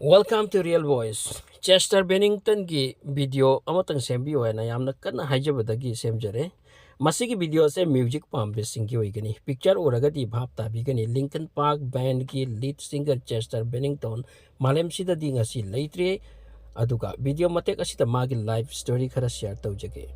Welcome to Real Voice. Chester Bennigton gi video amatang sembi na yamna kanna haijabadagi semjare. Masigi video se music pambe singi oigani. Picture oragadi bhap tabigani Linkin Park band gi lead singer Chester Bennigton malem sida di ngasi leitre aduga video matek asita magi life story khara share tawjage.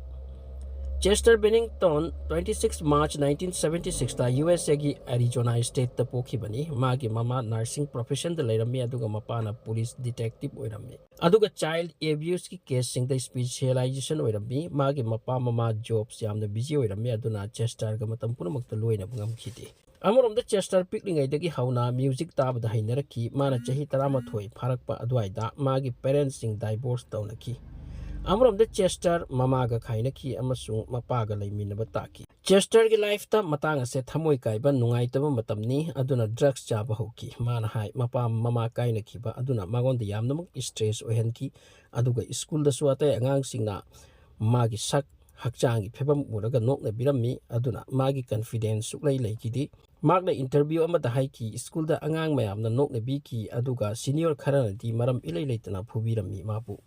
Chester Bennigton 26 March 1976 ta USA gi Arizona state ta pokhibani magi mama nursing profession da leirami aduga mapana police detective oirami aduga child abuse ki case sing da specialization oirami magi mama jobs yamna busy oirami aduna Chester ga matam punamak ta loina ngamkhidi amorom da Chester piklingai dagi hauna music tab da hainaraki mana chahi 13 pharakpa adwaida magi parents sing divorce taunaki Amram the Chester mamaga kainaki amasung mapaga laiminaba taki. Chester gi life ta matanga se thamoi kaiba nungaitaba matamni aduna drugs chaba hoki mana hai mapa mama kainaki ba aduna magonda yamnamuk stress ohenki aduga school da suate angang singna magi sak hakchangi phebam uraga nokna birami aduna magi confidence suklai laikidi magna interview amada haiki school da angang mayamna nokna biki aduga senior kharana di maram ilai leitana phubirami mabu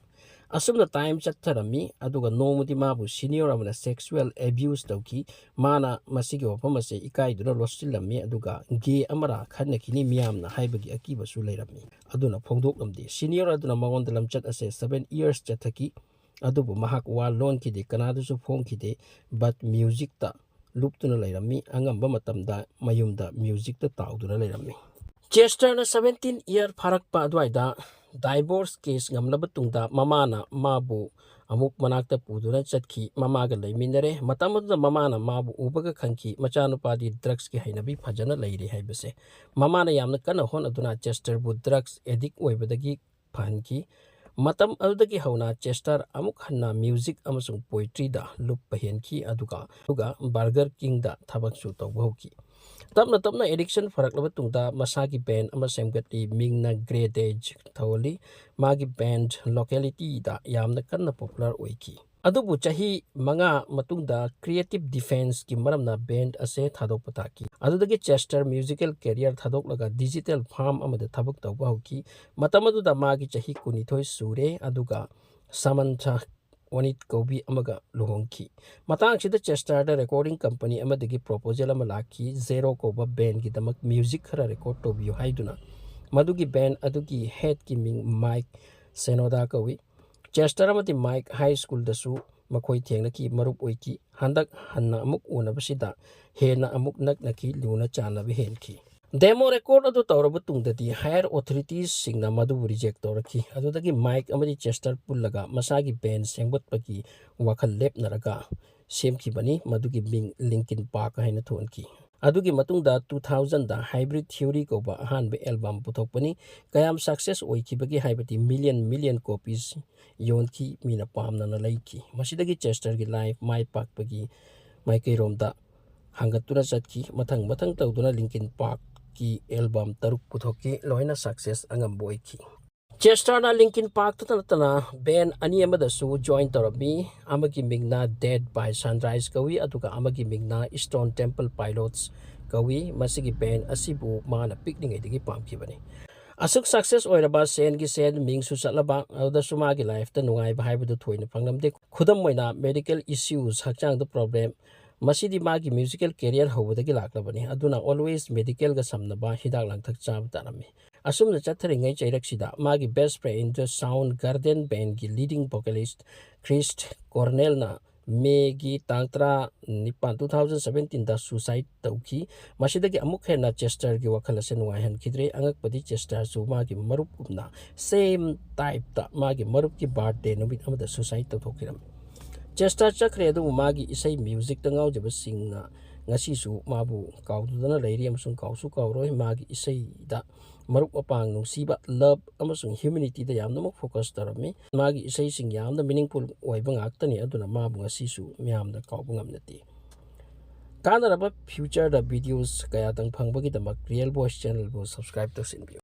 Asumna time chattarami aduga nomudi mabu senior amana sexual abuse tauki mana masigi wapamase ikai duna losilami aduga ge amara khanakini miyamna haibagi akiba su leirami aduna phongdok lamdi senior aduna magonda lamchat ase 7 years chathaki adubu mahak wa lon kide kanadu su phong kide but music ta luptuna leirami angamba matamda mayumda music ta tauduna leirami Chester na 17 year pharak pa adwaida divorce case ngamlaba tungda mamana mabu amuk manakta puduna chatki mamaga leiminare matamada mamana mabu ubaga khanki machanupadi drugs ki hainabi phajana leire haibase mamana yamna kana hon aduna Chester bu drugs addict oibadagi phanki matam adagi hauna Chester amuk hanna music amasung poetry da lup pahenki aduga Burger King da thabak su tawbauki tapna addiction faraklaba tungda masagi band ama semgati mingna gradage thawli magi band locality da yamna kanna popular oiki adubu chahi manga matungda creative defense ki maramna band ase thadok pataki adudagi Chester musical career thadok laga digital farm amada thabuk tawba hoki matamadu da magi chahi kunithoi sure aduga samantha Wanit Kobi amaga luhongki. Matang sida Chester da recording company amadagi proposal amalaki zero koba band ki damak music khara record to biyo haiduna. Madugi band adugi head ki ming Mike Senoda kawi. Chester amati Mike high school dasu makhoi thengna ki marup oiki handak hanna amuk unabasida hena amuk naknaki luna chana bi henki. Demo record adu tawrabu tungdadi higher authorities singna madu reject toraki adudagi Mike amadi Chester pullaga masagi band sengbotpagi wakhal lepnaraga semki bani madugi bing Linkin Park haina thonki adugi matungda 2000 da hybrid theory ko ba hanbe album puthokpani kayam success oikibagi haibati million copies yonki mina pamna na laiki masidagi Chester gi life mai pakpagi mai kairomda hangatuna chatki mathang tawduna Linkin Park ki album taruk puthoki loina success angam boiki Chester na Linkin Park tana band ani amada su join tarabi amagi mingna Dead by Sunrise kawi aduga amagi mingna Stone Temple Pilots kawi masigi band asibu mana picnic idigi pamki bani asuk success oiraba sen gi sen ming su chatlaba aduda sumagi life ta nungai ba haibu thoina phanglamde khudam moina medical issues hakchang the problem Masidi magi musical career hobudagi laklabani aduna always medical ga samnaba hidak langthak chab tarami asumna chathringai chairaksida magi best friend the Sound Garden band gi leading vocalist Chris Cornell na Megi Tantra Nipan 2017 da suicide tauki masidagi amuk hena Chester gi wakhala se nuaihan kidre angakpadi Chester su magi marup kumna same type ta magi marup ki birthday numit amada suicide tawthokiram Chester chakre adu magi isai music ta ngaujaba singna ngasi su mabu kaududana leiri amasung kausu kauroi magi isai da marup apang nungsiba love amasung humanity da yamna focus tarami magi isai sing yamna meaningful oiba ngaktani aduna mabu ngasi su miyamna kaubu ngamnati kanaraba future da videos kaya tang phangbagi damak Real Voice channel bo subscribe to sinbiyo